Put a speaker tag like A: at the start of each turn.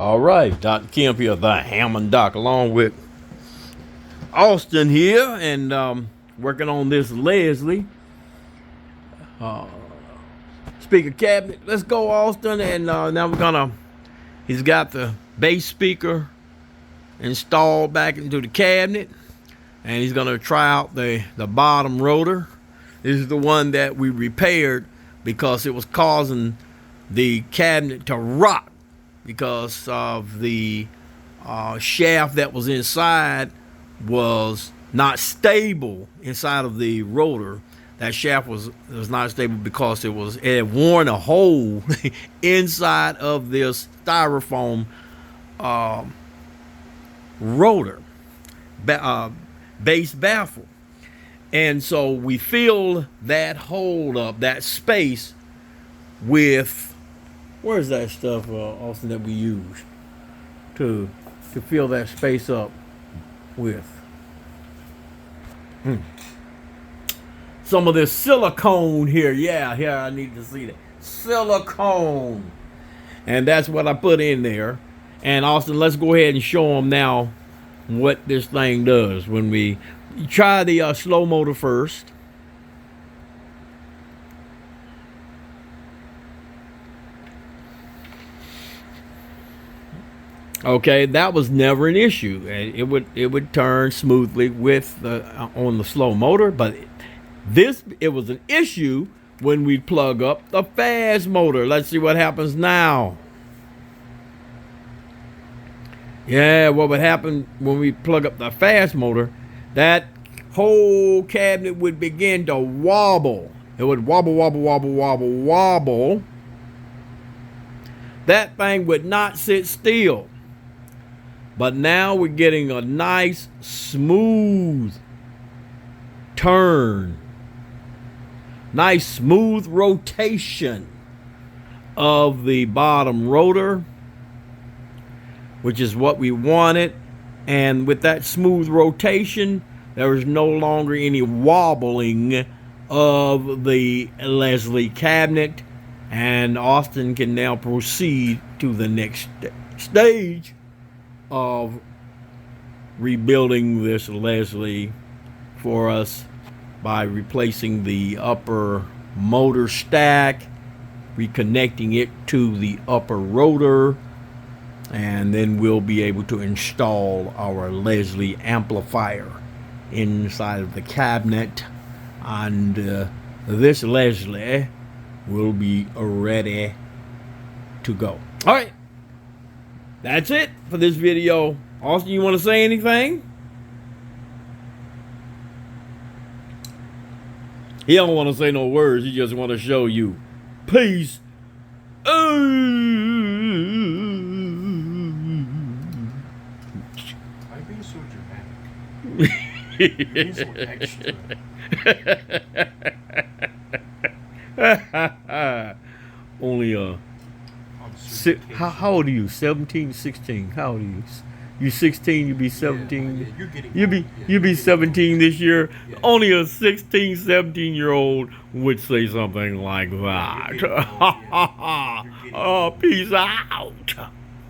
A: All right, Dr. Kemp here, the Hammond Doc, along with Austin here, and working on this Leslie speaker cabinet. Let's go, Austin, and now he's got the bass speaker installed back into the cabinet, and he's gonna try out the bottom rotor. This is the one that we repaired because it was causing the cabinet to rock because of the shaft that was inside was not stable inside of the rotor. That shaft was not stable because it had worn a hole inside of this styrofoam rotor base baffle. And so we filled that hole up, that space, with, where's that stuff, Austin, that we use to fill that space up with? Some of this silicone here. Yeah, here, I need to see that. Silicone. And that's what I put in there. And Austin, let's go ahead and show them now what this thing does. When we try the slow motor first. Okay, that was never an issue. It would turn smoothly with on the slow motor, but it was an issue when we plug up the fast motor. Let's see what happens now. Yeah, what would happen when we plug up the fast motor? That whole cabinet would begin to wobble. It would wobble, wobble, wobble, wobble, wobble. That thing would not sit still. But now we're getting a nice, smooth turn. Nice, smooth rotation of the bottom rotor, which is what we wanted. And with that smooth rotation, there is no longer any wobbling of the Leslie cabinet. And Austin can now proceed to the next stage of rebuilding this Leslie for us by replacing the upper motor stack, reconnecting it to the upper rotor, and then we'll be able to install our Leslie amplifier inside of the cabinet, and this Leslie will be ready to go. All right, that's it for this video. Austin, you want to say anything? He don't want to say no words. He just want to show you. Peace.
B: Why are you being so dramatic? You're being so extra.
A: Only how old are you? 17, 16. How old are you? You 16, you be 17. Yeah, you be 17 this year. Yeah. Only a 16, 17-year-old would say something like that. Oh, peace out.